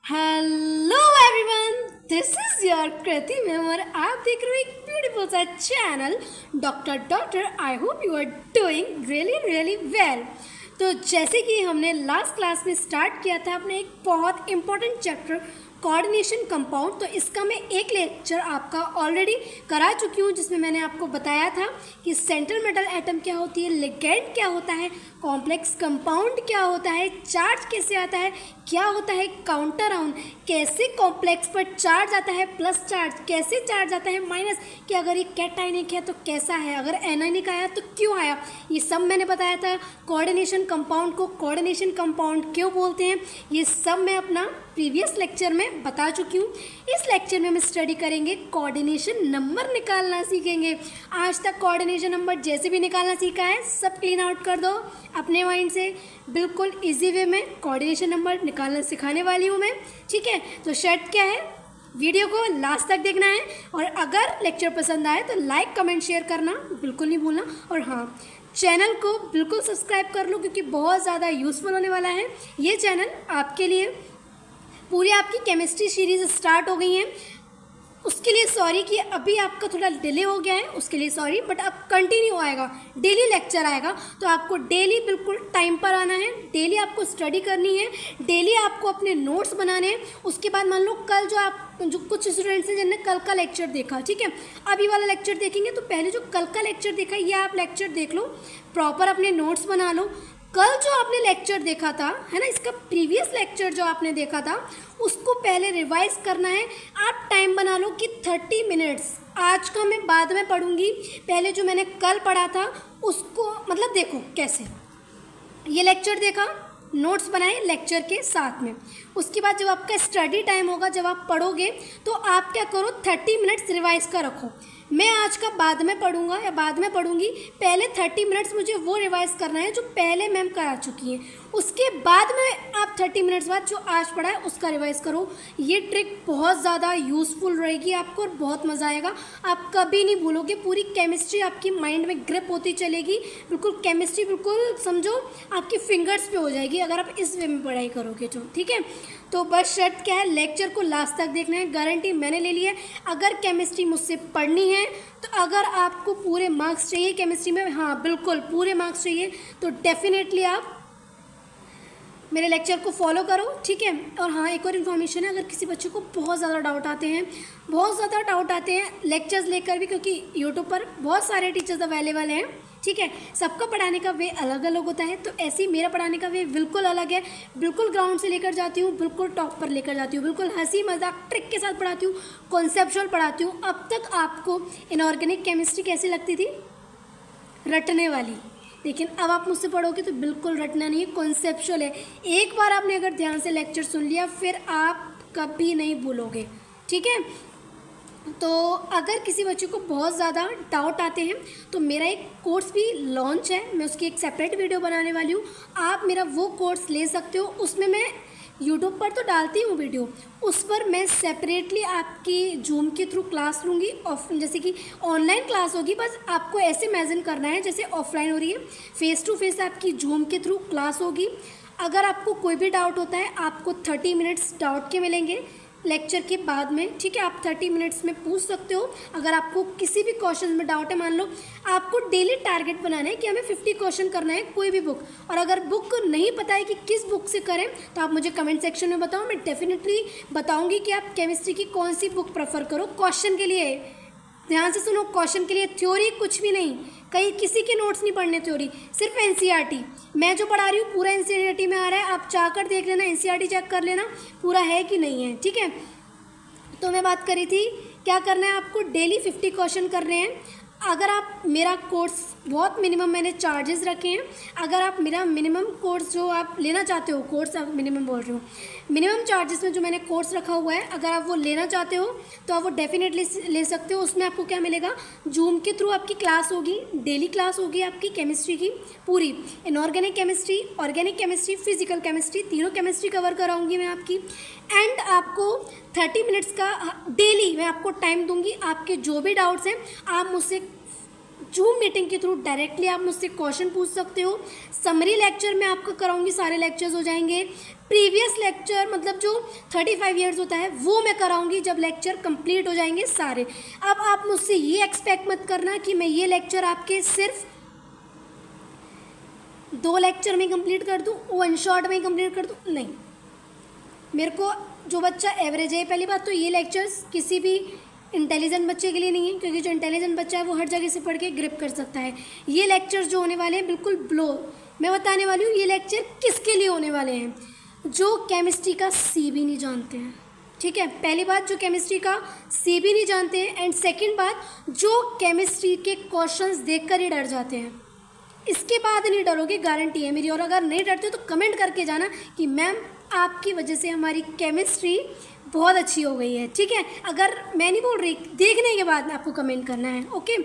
Hello everyone, this is your Kriti ma'am और आप देख रहे हो एक ब्यूटीफुल सा channel doctor. I hope you are doing really well. तो जैसे कि हमने लास्ट क्लास में स्टार्ट किया था अपने एक बहुत इंपॉर्टेंट चैप्टर कोऑर्डिनेशन कंपाउंड, तो इसका मैं एक लेक्चर आपका ऑलरेडी करा चुकी हूँ जिसमें मैंने आपको बताया था कि सेंट्रल मेटल एटम क्या होती है, लिगेंड क्या होता है, कॉम्प्लेक्स कंपाउंड क्या होता है, चार्ज कैसे आता है, क्या होता है काउंटर आउन, कैसे कॉम्प्लेक्स पर चार्ज आता है प्लस चार्ज, कैसे चार्ज आता है माइनस, कि अगर ये कैटायनिक है तो कैसा है, अगर एनायनिक आया तो क्यों आया, ये सब मैंने बताया था। कोऑर्डिनेशन कंपाउंड को कोऑर्डिनेशन कंपाउंड क्यों बोलते हैं, ये सब मैं अपना प्रीवियस लेक्चर में बता चुकी हूँ। इस लेक्चर में हम स्टडी करेंगे कोऑर्डिनेशन नंबर निकालना सीखेंगे। आज तक कोऑर्डिनेशन नंबर जैसे भी निकालना सीखा है सब क्लीन आउट कर दो अपने माइंड से। बिल्कुल इजी वे में कोऑर्डिनेशन नंबर निकालना सिखाने वाली हूँ मैं, ठीक है। तो शर्त क्या है, वीडियो को लास्ट तक देखना है और अगर लेक्चर पसंद आए तो लाइक कमेंट शेयर करना बिल्कुल नहीं भूलना। और हाँ, चैनल को बिल्कुल सब्सक्राइब कर लो क्योंकि बहुत ज़्यादा यूज़फुल होने वाला है ये चैनल आपके लिए। पूरी आपकी केमिस्ट्री सीरीज़ स्टार्ट हो गई है, उसके लिए सॉरी कि अभी आपका थोड़ा डिले हो गया है, उसके लिए सॉरी, बट अब कंटिन्यू आएगा, डेली लेक्चर आएगा। तो आपको डेली बिल्कुल टाइम पर आना है, डेली आपको स्टडी करनी है, डेली आपको अपने नोट्स बनाने हैं। उसके बाद मान लो कल जो कुछ स्टूडेंट्स हैं जिन्होंने कल का लेक्चर देखा, ठीक है, अभी वाला लेक्चर देखेंगे तो पहले जो कल का लेक्चर देखा ये आप लेक्चर देख लो, प्रॉपर अपने नोट्स बना लो। कल जो आपने लेक्चर देखा था है ना, इसका प्रीवियस लेक्चर जो आपने देखा था उसको पहले रिवाइज करना है। आप टाइम बना लो कि 30 मिनट्स, आज का मैं बाद में पढ़ूंगी, पहले जो मैंने कल पढ़ा था उसको मतलब देखो कैसे ये लेक्चर देखा, नोट्स बनाए लेक्चर के साथ में। उसके बाद जब आपका स्टडी टाइम होगा, जब आप पढ़ोगे तो आप क्या करो 30 मिनट्स रिवाइज का रखो। मैं आज का बाद में पढ़ूंगा या बाद में पढ़ूंगी, पहले 30 मिनट्स मुझे वो रिवाइज करना है जो पहले मैम करा चुकी हैं, उसके बाद में आप 30 मिनट्स बाद जो आज पढ़ा है उसका रिवाइज करो। ये ट्रिक बहुत ज़्यादा यूज़फुल रहेगी आपको और बहुत मज़ा आएगा, आप कभी नहीं भूलोगे। पूरी केमिस्ट्री आपकी माइंड में ग्रिप होती चलेगी, बिल्कुल केमिस्ट्री बिल्कुल समझो आपकी फिंगर्स पे हो जाएगी अगर आप इस वे में पढ़ाई करोगे तो, ठीक है। तो बस शर्त क्या है, लेक्चर को लास्ट तक देखना है, गारंटी मैंने ले ली है। अगर केमिस्ट्री मुझसे पढ़नी है तो अगर आपको पूरे मार्क्स चाहिए केमिस्ट्री में, हाँ बिल्कुल पूरे मार्क्स चाहिए, तो डेफिनेटली आप मेरे लेक्चर को फॉलो करो, ठीक है। और हाँ, एक और इन्फॉर्मेशन है, अगर किसी बच्चे को बहुत ज़्यादा डाउट आते हैं लेक्चर्स लेकर भी, क्योंकि यूट्यूब पर बहुत सारे टीचर्स अवेलेबल हैं, ठीक है, सबका पढ़ाने का वे अलग अलग होता है, तो ऐसे ही मेरा पढ़ाने का वे बिल्कुल अलग है। बिल्कुल ग्राउंड से लेकर जाती हूँ, बिल्कुल टॉप पर लेकर जाती हूँ, बिल्कुल हंसी मजाक ट्रिक के साथ पढ़ाती हूँ, कॉन्सेप्चुअल पढ़ाती हूँ। अब तक आपको इनऑर्गेनिक केमिस्ट्री कैसी लगती थी, रटने वाली, लेकिन अब आप मुझसे पढ़ोगे तो बिल्कुल रटना नहीं है, कॉन्सेप्चुअल है। एक बार आपने अगर ध्यान से लेक्चर सुन लिया फिर आप कभी नहीं भूलोगे, ठीक है। तो अगर किसी बच्चे को बहुत ज़्यादा डाउट आते हैं तो मेरा एक कोर्स भी लॉन्च है, मैं उसकी एक सेपरेट वीडियो बनाने वाली हूँ, आप मेरा वो कोर्स ले सकते हो। उसमें मैं यूट्यूब पर तो डालती हूँ वीडियो, उस पर मैं सेपरेटली आपकी जूम के थ्रू क्लास लूँगी, ऑफ जैसे कि ऑनलाइन क्लास होगी, बस आपको ऐसे इमेजिन करना है जैसे ऑफलाइन हो रही है, फेस टू फेस आपकी जूम के थ्रू क्लास होगी। अगर आपको कोई भी डाउट होता है आपको 30 मिनट्स डाउट के मिलेंगे लेक्चर के बाद में, ठीक है, आप 30 मिनट्स में पूछ सकते हो। अगर आपको किसी भी क्वेश्चन में डाउट है, मान लो आपको डेली टारगेट बनाना है कि हमें 50 क्वेश्चन करना है कोई भी बुक, और अगर बुक नहीं पता है कि किस बुक से करें तो आप मुझे कमेंट सेक्शन में बताओ, मैं डेफिनेटली बताऊंगी कि आप केमिस्ट्री की कौन सी बुक प्रेफर करो। क्वेश्चन के लिए ध्यान से सुनो, क्वेश्चन के लिए थ्योरी कुछ भी नहीं, कहीं किसी के नोट्स नहीं पढ़ने थ्योरी, सिर्फ एनसीईआरटी। मैं जो पढ़ा रही हूँ पूरा एनसीईआरटी में आ रहा है, आप चाहकर देख लेना, एनसीईआरटी चेक कर लेना पूरा है कि नहीं है, ठीक है। तो मैं बात करी थी क्या करना है, आपको डेली 50 क्वेश्चन करने हैं। अगर आप मेरा कोर्स बहुत मिनिमम मैंने चार्जेस रखे हैं, अगर आप मेरा मिनिमम कोर्स जो आप लेना चाहते हो, कोर्स आप मिनिमम बोल रही हूँ, मिनिमम चार्जेस में जो मैंने कोर्स रखा हुआ है, अगर आप वो लेना चाहते हो तो आप वो डेफिनेटली ले सकते हो। उसमें आपको क्या मिलेगा, जूम के थ्रू आपकी क्लास होगी, डेली क्लास होगी आपकी केमिस्ट्री की पूरी, inorganic chemistry, organic chemistry, physical chemistry, तीनों केमिस्ट्री कवर कराऊंगी मैं आपकी। एंड आपको 30 मिनट्स का डेली मैं आपको टाइम दूंगी, आपके जो भी डाउट्स हैं आप मुझसे जूम मीटिंग के थ्रू डायरेक्टली आप मुझसे क्वेश्चन पूछ सकते हो। समरी लेक्चर मैं आपको कराऊंगी, सारे लेक्चर्स हो जाएंगे। प्रीवियस लेक्चर मतलब जो 35 ईयर्स होता है वो मैं कराऊंगी जब लेक्चर कंप्लीट हो जाएंगे सारे। अब आप मुझसे ये एक्सपेक्ट मत करना कि मैं ये लेक्चर आपके सिर्फ 2 लेक्चर में कंप्लीट कर दूँ, 1 शॉट में कंप्लीट कर दूँ, नहीं। मेरे को जो बच्चा एवरेज है, पहली बात तो ये लेक्चर्स किसी भी इंटेलिजेंट बच्चे के लिए नहीं है, क्योंकि जो इंटेलिजेंट बच्चा है वो हर जगह से पढ़ के ग्रिप कर सकता है। ये लेक्चर्स जो होने वाले हैं बिल्कुल ब्लो, मैं बताने वाली हूँ ये लेक्चर किसके लिए होने वाले हैं, जो केमिस्ट्री का सी भी नहीं जानते हैं, ठीक है। पहली बात, जो केमिस्ट्री का सी भी नहीं जानते हैं, एंड सेकंड बात, जो केमिस्ट्री के क्वेश्चंस देखकर ही डर जाते हैं। इसके बाद नहीं डरोगे, गारंटी है मेरी। और अगर नहीं डरते तो कमेंट करके जाना कि मैम आपकी वजह से हमारी केमिस्ट्री बहुत अच्छी हो गई है, ठीक है। अगर मैं नहीं बोल रही, देखने के बाद आपको कमेंट करना है, ओके।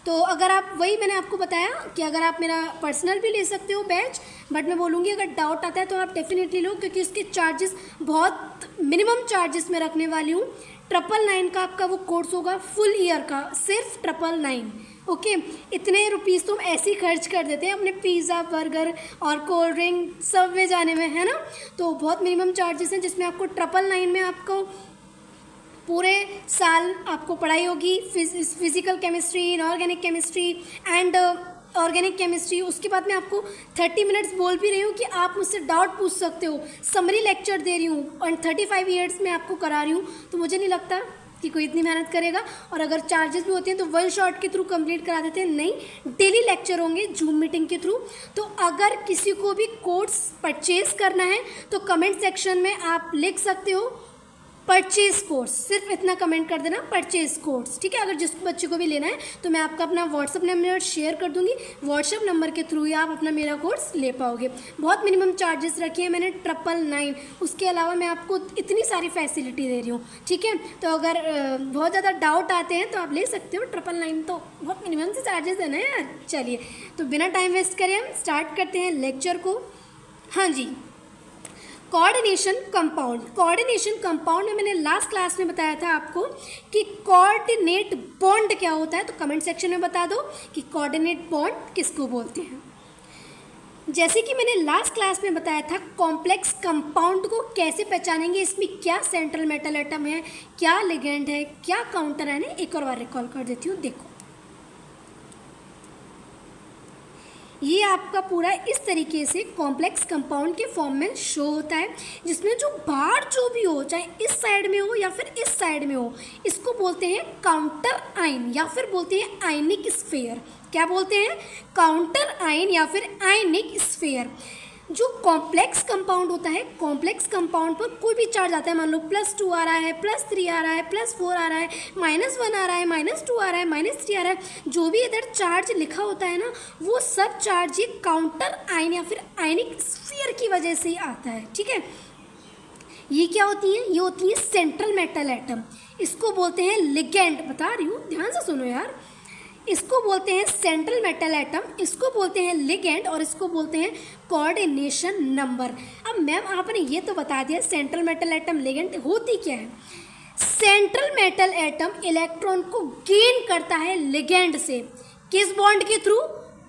तो अगर आप, वही मैंने आपको बताया कि अगर आप मेरा पर्सनल भी ले सकते हो बैच, बट मैं बोलूँगी अगर डाउट आता है तो आप डेफिनेटली लो, क्योंकि उसके चार्जेस बहुत मिनिमम चार्जेस मैं रखने वाली हूँ। 999 का आपका वो कोर्स होगा फुल ईयर का, सिर्फ 999, ओके। इतने रुपीज़ तो हम ऐसे ही खर्च कर देते हैं अपने पिज़्ज़ा, बर्गर और कोल्ड ड्रिंक सब में जाने में, है ना। तो बहुत मिनिमम चार्जेस हैं जिसमें आपको 999 में आपको पूरे साल आपको पढ़ाई होगी, physical chemistry, inorganic chemistry and organic chemistry. उसके बाद मैं आपको 30 मिनट्स बोल भी रही हूँ कि आप मुझसे डाउट पूछ सकते हो, समरी लेक्चर दे रही हूँ और 35 ईयर्स में आपको करा रही हूँ, तो मुझे नहीं लगता कि कोई इतनी मेहनत करेगा। और अगर चार्जेस भी होते हैं तो 1 शॉट के थ्रू कंप्लीट करा देते हैं, नहीं, डेली लेक्चर होंगे जूम मीटिंग के थ्रू। तो अगर किसी को भी कोर्स परचेज करना है तो कमेंट सेक्शन में आप लिख सकते हो परचेज कोर्स, सिर्फ इतना कमेंट कर देना परचेज कोर्स, ठीक है। अगर जिस बच्चे को भी लेना है तो मैं आपका अपना व्हाट्सअप नंबर शेयर कर दूंगी, व्हाट्सअप नंबर के थ्रू ही आप अपना मेरा कोर्स ले पाओगे। बहुत मिनिमम चार्जेस रखे हैं मैंने 999, उसके अलावा मैं आपको इतनी सारी फैसिलिटी दे रही हूँ, ठीक है। तो अगर बहुत ज़्यादा डाउट आते हैं तो आप ले सकते हो, 999 तो बहुत मिनिमम से चार्जेस है ना यार। चलिए, तो बिना टाइम वेस्ट करें हम स्टार्ट करते हैं लेक्चर को। हाँ जी, कोऑर्डिनेशन कंपाउंड। कोऑर्डिनेशन कंपाउंड में मैंने लास्ट क्लास में बताया था आपको कि कोऑर्डिनेट बॉन्ड क्या होता है, तो कमेंट सेक्शन में बता दो कि कोऑर्डिनेट बॉन्ड किसको बोलते हैं। जैसे कि मैंने लास्ट क्लास में बताया था, कॉम्प्लेक्स कंपाउंड को कैसे पहचानेंगे, इसमें क्या सेंट्रल मेटल एटम है, क्या लिगेंड है, क्या काउंटर है। एक और बार रिकॉल कर देती हूँ, देखो ये आपका पूरा इस तरीके से कॉम्प्लेक्स कंपाउंड के फॉर्म में शो होता है, जिसमें जो बाहर जो भी हो, चाहे इस साइड में हो या फिर इस साइड में हो, इसको बोलते हैं काउंटर आयन या फिर बोलते हैं आयनिक स्फीयर। क्या बोलते हैं? काउंटर आयन या फिर आयनिक स्फीयर। जो कॉम्प्लेक्स कंपाउंड होता है, कॉम्प्लेक्स कंपाउंड पर कोई भी चार्ज आता है, मान लो +2 आ रहा है, +3 आ रहा है, +4 आ रहा है, -1 आ रहा है, -2 आ रहा है, -3 आ रहा है, जो भी इधर चार्ज लिखा होता है ना, वो सब चार्ज ये काउंटर आयन या फिर आयनिक स्फीयर की वजह से ही आता है, ठीक है। ये क्या होती है? ये होती है सेंट्रल मेटल एटम, इसको बोलते हैं लिगेंड। बता रही हूँ, ध्यान से सुनो यार। इसको बोलते हैं सेंट्रल मेटल एटम, इसको बोलते हैं लिगेंड और इसको बोलते हैं कोऑर्डिनेशन नंबर। अब मैम आपने ये तो बता दिया सेंट्रल मेटल एटम लिगेंड, होती क्या है? सेंट्रल मेटल एटम इलेक्ट्रॉन को गेन करता है लिगेंड से, किस बॉन्ड के थ्रू?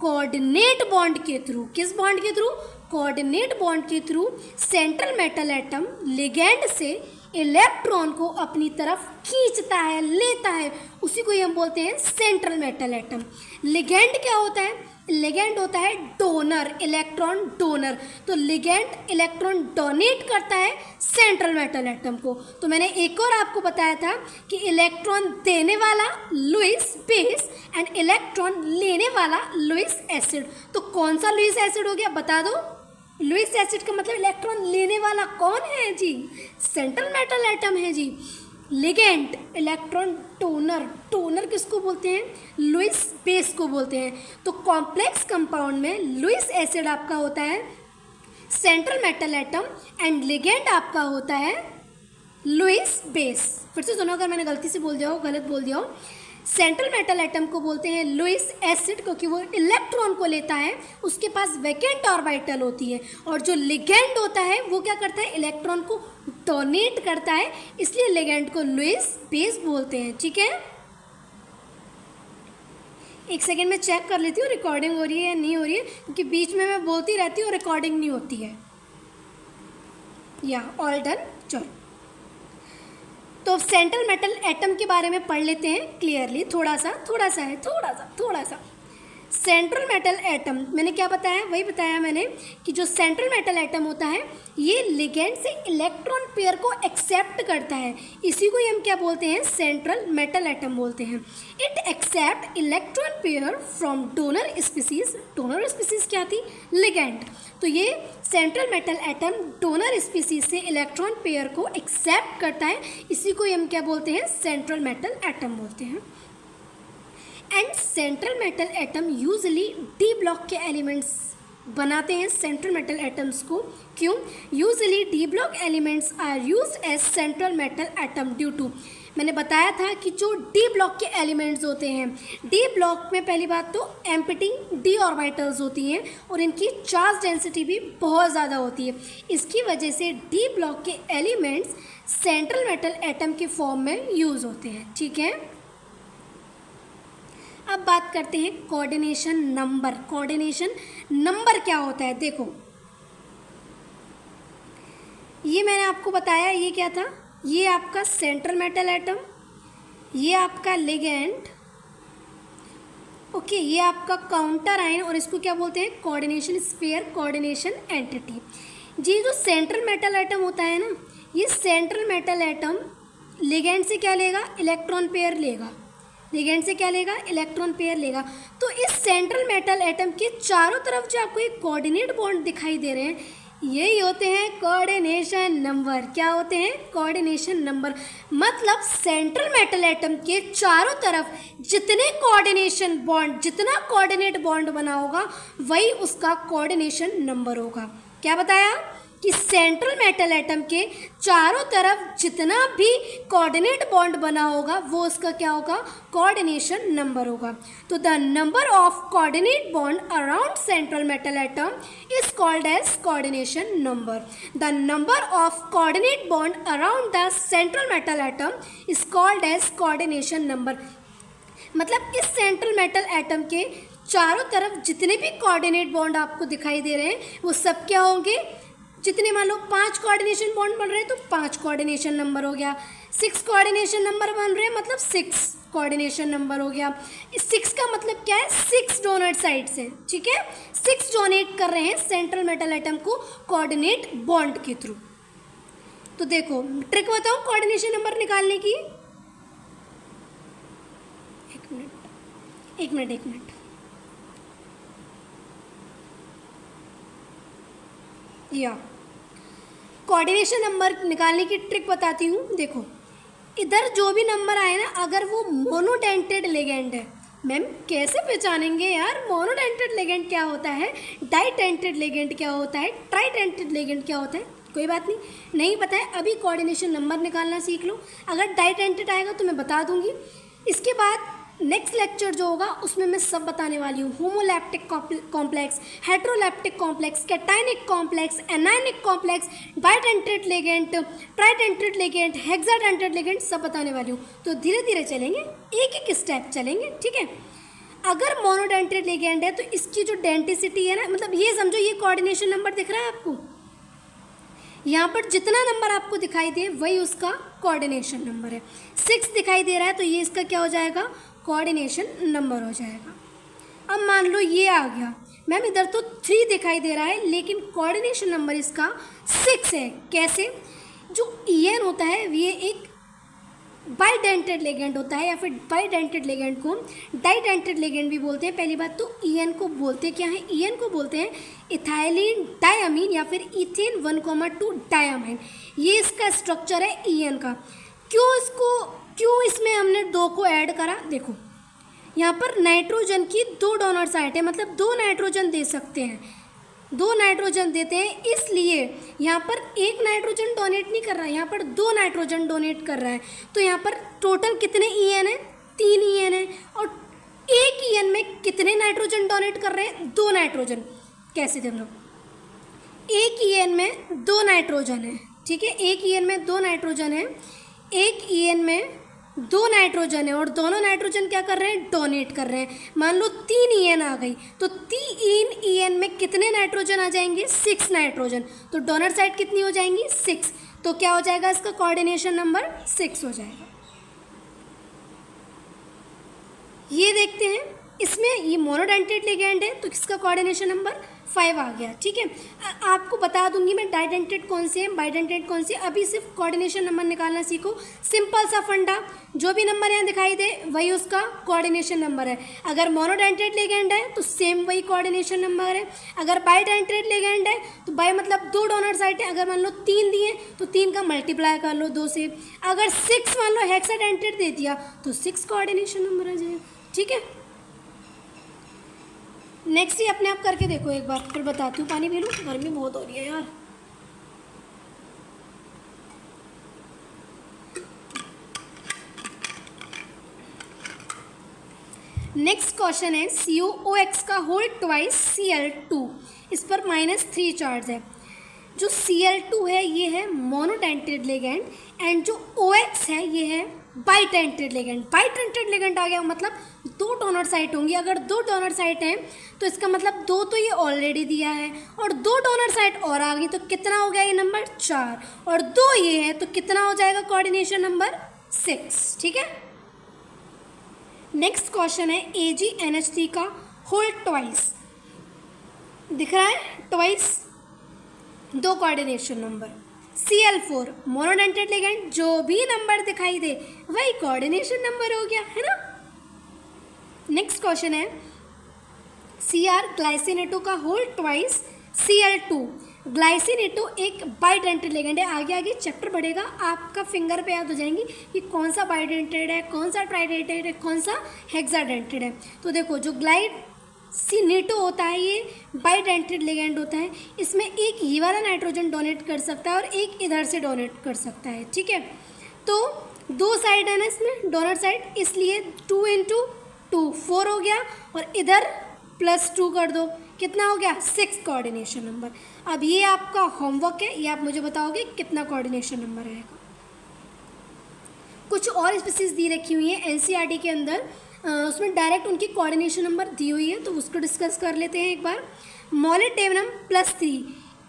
कोऑर्डिनेट बॉन्ड के थ्रू। किस बॉन्ड के थ्रू? कोऑर्डिनेट बॉन्ड के through central metal atom ligand से इलेक्ट्रॉन को अपनी तरफ खींचता है, लेता है, उसी को ही हम बोलते हैं सेंट्रल मेटल एटम। लिगेंड क्या होता है? लिगेंड होता है डोनर, इलेक्ट्रॉन डोनर। तो लिगेंड इलेक्ट्रॉन डोनेट करता है सेंट्रल मेटल एटम को। तो मैंने एक और आपको बताया था कि इलेक्ट्रॉन देने वाला लुईस बेस एंड इलेक्ट्रॉन लेने वाला लुईस एसिड। तो कौन सा लुईस एसिड हो गया, बता दो? लुईस एसिड का मतलब इलेक्ट्रॉन लेने वाला कौन है जी? सेंट्रल मेटल एटम है जी। लिगेंड इलेक्ट्रॉन डोनर, डोनर किसको बोलते हैं? लुईस बेस को बोलते हैं। तो कॉम्प्लेक्स कंपाउंड में लुईस एसिड आपका होता है central metal atom and ligand आपका होता है लुईस बेस। फिर से सुनो अगर मैंने गलती से बोल दिया हो, गलत बोल दिया हो। सेंट्रल मेटल एटम को बोलते हैं लुईस एसिड, क्योंकि वो इलेक्ट्रॉन को लेता है, उसके पास वैकेंट ऑर्बिटल होती है। और जो लिगेंड होता है वो क्या करता है? इलेक्ट्रॉन को डोनेट करता है, इसलिए लिगेंड को लुईस बेस बोलते हैं, ठीक है। एक सेकेंड में चेक कर लेती हूँ रिकॉर्डिंग हो रही है या नहीं हो रही है, क्योंकि बीच में मैं बोलती रहती हूँ, रिकॉर्डिंग नहीं होती है। या ऑल डन। चलो, तो सेंट्रल मेटल एटम के बारे में पढ़ लेते हैं क्लियरली। थोड़ा सा सेंट्रल मेटल एटम मैंने क्या बताया, वही बताया मैंने कि जो सेंट्रल मेटल एटम होता है ये लिगेंड से इलेक्ट्रॉन पेयर को एक्सेप्ट करता है, इसी को ही हम क्या बोलते हैं, सेंट्रल मेटल एटम बोलते हैं। It accept electron pair from donor species. Donor species क्या थी, लिगेंड। तो ये central metal atom donor species से इलेक्ट्रॉन पेयर को एक्सेप्ट करता है, इसी को ही हम क्या बोलते हैं, सेंट्रल मेटल एटम बोलते हैं। And central metal atom usually d block के एलिमेंट्स बनाते हैं सेंट्रल मेटल एटम्स को। क्यों, usually d block elements are used as central metal atom due to, मैंने बताया था कि जो डी ब्लॉक के एलिमेंट्स होते हैं, डी ब्लॉक में पहली बात तो एम्प्टी डी ऑर्बिटल्स होती हैं और इनकी चार्ज डेंसिटी भी बहुत ज़्यादा होती है, इसकी वजह से डी ब्लॉक के एलिमेंट्स सेंट्रल मेटल एटम के फॉर्म में यूज़ होते हैं। ठीक है, अब बात करते हैं कोऑर्डिनेशन नंबर। कोऑर्डिनेशन नंबर क्या होता है, देखो ये मैंने आपको बताया, ये क्या था, ये आपका सेंट्रल मेटल एटम, ये आपका लिगेंड, ओके, ये आपका काउंटर आयन और इसको क्या बोलते हैं, कोऑर्डिनेशन स्फीयर, कोऑर्डिनेशन एंटिटी। जी जो सेंट्रल मेटल एटम होता है ना, ये सेंट्रल मेटल एटम लिगेंड से क्या लेगा, इलेक्ट्रॉन पेयर लेगा, लिगेंड से क्या लेगा, इलेक्ट्रॉन पेयर लेगा। तो इस सेंट्रल मेटल एटम के चारों तरफ जो आपको एक कोऑर्डिनेट बॉन्ड दिखाई दे रहे हैं, यही होते हैं कोऑर्डिनेशन नंबर। क्या होते हैं, कोऑर्डिनेशन नंबर। मतलब सेंट्रल मेटल एटम के चारों तरफ जितने कोऑर्डिनेशन बॉन्ड, जितना कोऑर्डिनेट बॉन्ड बना होगा वही उसका कोऑर्डिनेशन नंबर होगा। क्या बताया कि सेंट्रल मेटल एटम के चारों तरफ जितना भी कोऑर्डिनेट बॉन्ड बना होगा वो उसका क्या होगा, कोऑर्डिनेशन नंबर होगा। तो the number of coordinate bond around central metal atom is called as coordination number. The number of coordinate bond around the central metal atom is called as coordination number. मतलब इस central metal atom के चारों तरफ जितने भी coordinate bond आपको दिखाई दे रहे हैं वो सब क्या होंगे, जितने मान लो 5 कोऑर्डिनेशन बॉन्ड बन रहे हैं तो 5 कोऑर्डिनेशन नंबर हो गया, 6 कोऑर्डिनेशन नंबर बन रहे हैं मतलब 6 कोऑर्डिनेशन नंबर हो गया। इस 6 का मतलब क्या है, 6 डोनट साइड्स हैं। ठीक है, 6 डोनेट कर रहे हैं सेंट्रल मेटल एटम को कोऑर्डिनेट बॉन्ड के थ्रू। तो देखो ट्रिक बताऊं कोऑर्डिनेशन नंबर निकालने की, एक मिनट या कोऑर्डिनेशन नंबर निकालने की ट्रिक बताती हूँ। देखो इधर जो भी नंबर आए ना, अगर वो मोनोडेंटेड लिगेंड है, मैम कैसे पहचानेंगे यार मोनोडेंटेड लिगेंड क्या होता है, डाइडेंटेड लिगेंड क्या होता है, ट्राइडेंटेड लिगेंड क्या होता है, कोई बात नहीं पता है, अभी कोऑर्डिनेशन नंबर निकालना सीख लो। अगर डाइडेंटेड आएगा तो मैं बता दूंगी। इसके बाद नेक्स्ट लेक्चर जो होगा उसमें मैं सब बताने वाली हूँ, homoleptic complex, heteroleptic complex, cationic complex, anionic complex, bidentate ligand, tridentate ligand, hexadentate ligand, सब बताने वाली हूँ। तो धीरे धीरे चलेंगे, एक एक स्टेप चलेंगे। ठीक है, अगर मोनोडेंटेड लिगेंड है तो इसकी जो डेंटिसिटी है ना, मतलब ये समझो ये कोऑर्डिनेशन नंबर दिख रहा है आपको, यहाँ पर जितना नंबर आपको दिखाई दे वही उसका कोऑर्डिनेशन नंबर है। 6 दिखाई दे रहा है तो ये इसका क्या हो जाएगा, कोऑर्डिनेशन नंबर हो जाएगा। अब मान लो ये आ गया, मैम इधर तो 3 दिखाई दे रहा है लेकिन कोऑर्डिनेशन नंबर इसका 6 है। कैसे, जो EN होता है ये एक बाइडेंटेड लिगेंड होता है, या फिर बाइडेंटेड लिगेंड को डाइडेंटेड लिगेंड भी बोलते हैं। पहली बात तो EN को बोलते क्या है, EN को बोलते हैं इथाइलिन डायमीन या फिर इथेन 1,2 डायमीन। ये इसका स्ट्रक्चर है EN का। क्यों इसमें हमने 2 को ऐड करा, देखो यहाँ पर नाइट्रोजन की 2 डोनर साइट है, मतलब 2 नाइट्रोजन दे सकते हैं, 2 नाइट्रोजन देते हैं, इसलिए यहाँ पर 1 नाइट्रोजन डोनेट नहीं कर रहा है, यहाँ पर 2 नाइट्रोजन डोनेट कर रहा है। तो यहाँ पर टोटल कितने EN है, 3 EN है, और एक EN में कितने नाइट्रोजन डोनेट कर रहे हैं, 2 नाइट्रोजन। कैसे देख लो, एक EN में 2 नाइट्रोजन है, ठीक है, एक EN में 2 नाइट्रोजन है, एक EN में दो नाइट्रोजन है और दोनों नाइट्रोजन क्या कर रहे हैं, डोनेट कर रहे हैं। मान लो 3 EN आ गई, तो 3 EN में कितने नाइट्रोजन आ जाएंगे, 6 नाइट्रोजन। तो डोनर साइड कितनी हो जाएंगी, 6। तो क्या हो जाएगा, इसका कोऑर्डिनेशन नंबर 6 हो जाएगा। ये देखते हैं, इसमें ये मोनोडेंटेड लिगेंड है तो किसका कोऑर्डिनेशन नंबर 5 आ गया। ठीक है, आपको बता दूंगी मैं डाइडेंटेड कौन से हैं, बाइडेंटेड कौन से। अभी सिर्फ कोऑर्डिनेशन नंबर निकालना सीखो, सिंपल सा फंडा। जो भी नंबर यहाँ दिखाई दे वही उसका कोऑर्डिनेशन नंबर है। अगर मोनोडेंटेड लिगेंड है तो सेम वही कोऑर्डिनेशन नंबर है। अगर बाइडेंटेड लिगेंड है तो बाई मतलब 2 डोनर साइट है। अगर मान लो 3 दिए तो 3 का मल्टीप्लाई कर लो 2 से। अगर 6 मान लो हेक्साडेंटेड दे दिया तो 6 कोऑर्डिनेशन नंबर आ जाएगा। ठीक है, नेक्स्ट ही अपने आप करके देखो एक बार, फिर बताती हूँ। पानी पी लूँ, गर्मी बहुत हो रही है यार। नेक्स्ट क्वेश्चन है COOX का होल ट्वाइस Cl2। इस पर -3 चार्ज है। जो Cl2 है ये है मोनोडेंटेड लिगेंड एंड जो OX है ये है बाइडेंटेड लिगेंड। बाइडेंटेड लिगेंड आ गया मतलब 2 डोनर साइट होंगी। अगर 2 डोनर साइट हैं तो इसका मतलब 2 तो ये ऑलरेडी दिया है और 2 डोनर साइट और आ गई तो कितना हो गया ये नंबर 4 और 2 ये है तो कितना हो जाएगा कोऑर्डिनेशन नंबर 6। ठीक है, नेक्स्ट क्वेश्चन है AgNH3 का होल ट्वाइस। दिख रहा है twice, 2 coordination number. Cl4 monodentate ligand, जो भी नंबर दिखाई दे वही कोऑर्डिनेशन नंबर हो गया, है ना। नेक्स्ट क्वेश्चन है Cr ग्लाइसिनेटो का होल ट्वाइस Cl2। ग्लाइसिनेटो एक बाइडेंटेड लिगेंड है। आगे आगे चैप्टर बढ़ेगा, आपका फिंगर पे याद हो जाएंगी कि कौन सा बाइडेंटेड है, कौन सा ट्राइडेंटेड है, कौन सा हेक्साडेंटेड है। तो देखो, जो ग्लाइसिनेटो होता है ये बाइडेंटेड लिगेंड होता है। इसमें एक ये वाला नाइट्रोजन डोनेट कर सकता है और एक इधर से डोनेट कर सकता है। ठीक है, तो 2 साइड है ना इसमें, डोनर साइड, इसलिए 2 × 2 4 हो गया और इधर +2 कर दो, कितना हो गया 6 कोऑर्डिनेशन नंबर। अब ये आपका होमवर्क है, ये आप मुझे बताओगे कितना कोऑर्डिनेशन नंबर आएगा। कुछ और स्पीसीज दी रखी हुई है NCERT के अंदर, उसमें डायरेक्ट उनकी कोऑर्डिनेशन नंबर दी हुई है तो उसको डिस्कस कर लेते हैं एक बार। मोलिब्डेनम +3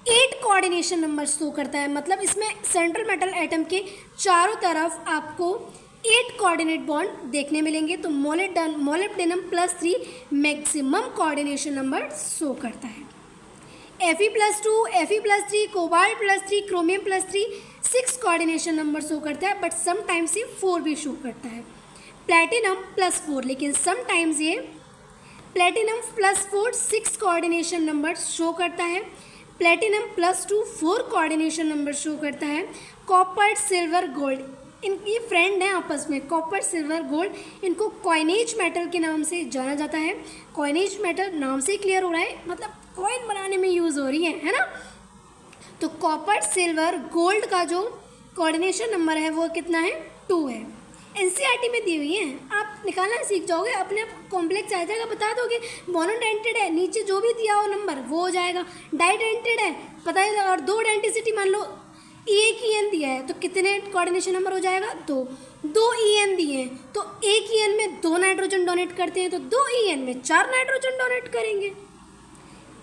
8 कोऑर्डिनेशन नंबर शो करता है। मतलब इसमें सेंट्रल मेटल एटम के चारों तरफ आपको 8 कोऑर्डिनेट बॉन्ड देखने मिलेंगे। तो molybdenum +3 maximum coordination number show करता है। Fe+2, Fe+3, cobalt +3, chromium +3 6 coordination number show करता है, बट समटाइम्स ये 4 भी शो करता है। प्लेटिनम +4, लेकिन समटाइम्स ये प्लेटिनम +4 6 कोऑर्डिनेशन नंबर शो करता है। प्लेटिनम +2 4 कोऑर्डिनेशन नंबर शो करता है। कॉपर, सिल्वर, गोल्ड, इनकी फ्रेंड हैं आपस में, कॉपर, सिल्वर, गोल्ड। इनको कॉइनेज मेटल के नाम से जाना जाता है। कॉइनेज मेटल नाम से क्लियर हो रहा है, मतलब कॉइन बनाने में यूज़ हो रही है ना। तो कॉपर, सिल्वर, गोल्ड का जो कोऑर्डिनेशन नंबर है वो कितना है, 2 है। NCERT में दी हुई है, आप निकालना सीख जाओगे, अपने आप कॉम्प्लेक्स आ जाएगा, बता दोगे। मोनोडेंटेड है, नीचे जो भी दिया हो नंबर वो हो जाएगा। डाइडेंटेड है, पता ही, और 2 डेंटिसिटी मान लो एक EN दिया है तो कितने कोऑर्डिनेशन नंबर हो जाएगा, 2 EN दिए हैं तो एक EN में 2 नाइट्रोजन डोनेट करते हैं तो 2 EN में 4 नाइट्रोजन डोनेट करेंगे।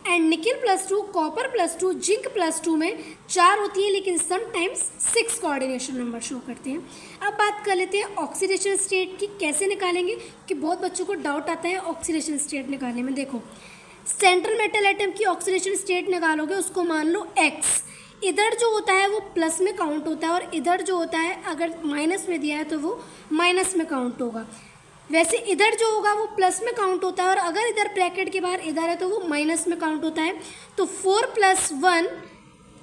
एंड निकिल +2, कॉपर +2, जिंक +2 में 4 होती है, लेकिन समटाइम्स 6 कोऑर्डिनेशन नंबर शो करते हैं। अब बात कर लेते हैं ऑक्सीडेशन स्टेट की, कैसे निकालेंगे, कि बहुत बच्चों को डाउट आता है ऑक्सीडेशन स्टेट निकालने में। देखो, सेंट्रल मेटल एटम की ऑक्सीडेशन स्टेट निकालोगे, उसको मान लो X। इधर जो होता है वो प्लस में काउंट होता है और इधर जो होता है अगर माइनस में दिया है तो वो माइनस में काउंट होगा। वैसे इधर जो होगा वो प्लस में काउंट होता है और अगर इधर ब्रैकेट के बाहर इधर है तो वो माइनस में काउंट होता है। तो 4 + 1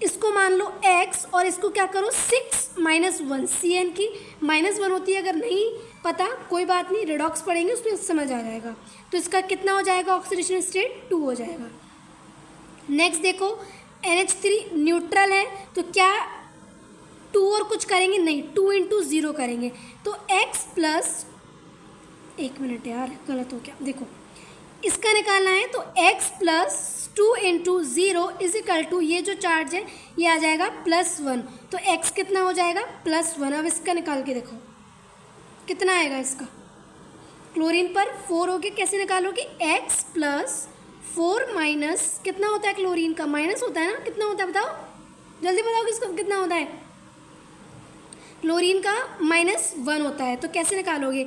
इसको मान लो X और इसको क्या करो 6 - 1, CN की -1 होती है। अगर नहीं पता कोई बात नहीं, रिडॉक्स पढ़ेंगे उसमें समझ आ जाएगा। तो इसका कितना हो जाएगा ऑक्सीडेशन स्टेट, 2 हो जाएगा। नेक्स्ट देखो, NH3 न्यूट्रल है तो क्या 2 और कुछ करेंगे, नहीं, 2 × 0 करेंगे। तो X + 1 मिनट यार, गलत हो गया, देखो इसका निकालना है तो X + 2 × 0 = ये जो चार्ज है ये आ जाएगा +1। तो X कितना हो जाएगा, +1। अब इसका निकाल के देखो, कितना आएगा इसका, क्लोरीन पर 4 हो गया, कैसे निकालोगे, x प्लस 4 माइनस कितना होता है क्लोरीन का, माइनस होता है ना, कितना होता है बताओ, जल्दी बताओ किसका कितना होता है, क्लोरीन का -1 होता है, तो कैसे निकालोगे,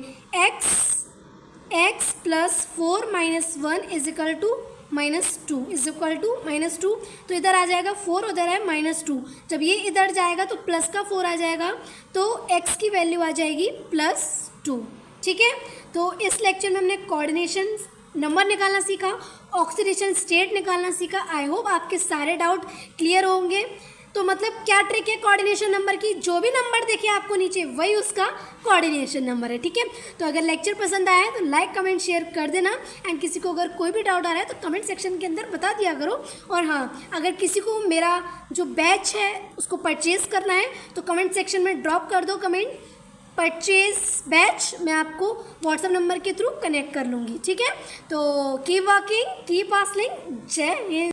x plus 4 minus 1 is equal to -2 तो इधर आ जाएगा 4, उधर है -2, जब ये इधर जाएगा तो प्लस का 4 आ जाएगा, तो x की वैल्यू आ जाएगी +2। ठीक है, तो इस लेक्चर में हमने कोऑर्डिनेशन नंबर निकालना सीखा, ऑक्सीडेशन स्टेट निकालना सीखा। आई होप आपके सारे डाउट क्लियर होंगे। तो मतलब क्या ट्रिक है कोऑर्डिनेशन नंबर की, जो भी नंबर देखे आपको नीचे वही उसका कोऑर्डिनेशन नंबर है। ठीक है, तो अगर लेक्चर पसंद आया है तो लाइक कमेंट शेयर कर देना, एंड किसी को अगर कोई भी डाउट आ रहा है तो कमेंट सेक्शन के अंदर बता दिया करो। और हाँ, अगर किसी को मेरा जो बैच है उसको परचेज़ करना है तो कमेंट सेक्शन में ड्रॉप कर दो कमेंट परचेज बैच, मैं आपको व्हाट्सएप नंबर के थ्रू कनेक्ट कर लूँगी। ठीक है, तो कीप वर्किंग, कीप हसलिंग, जय हिंद।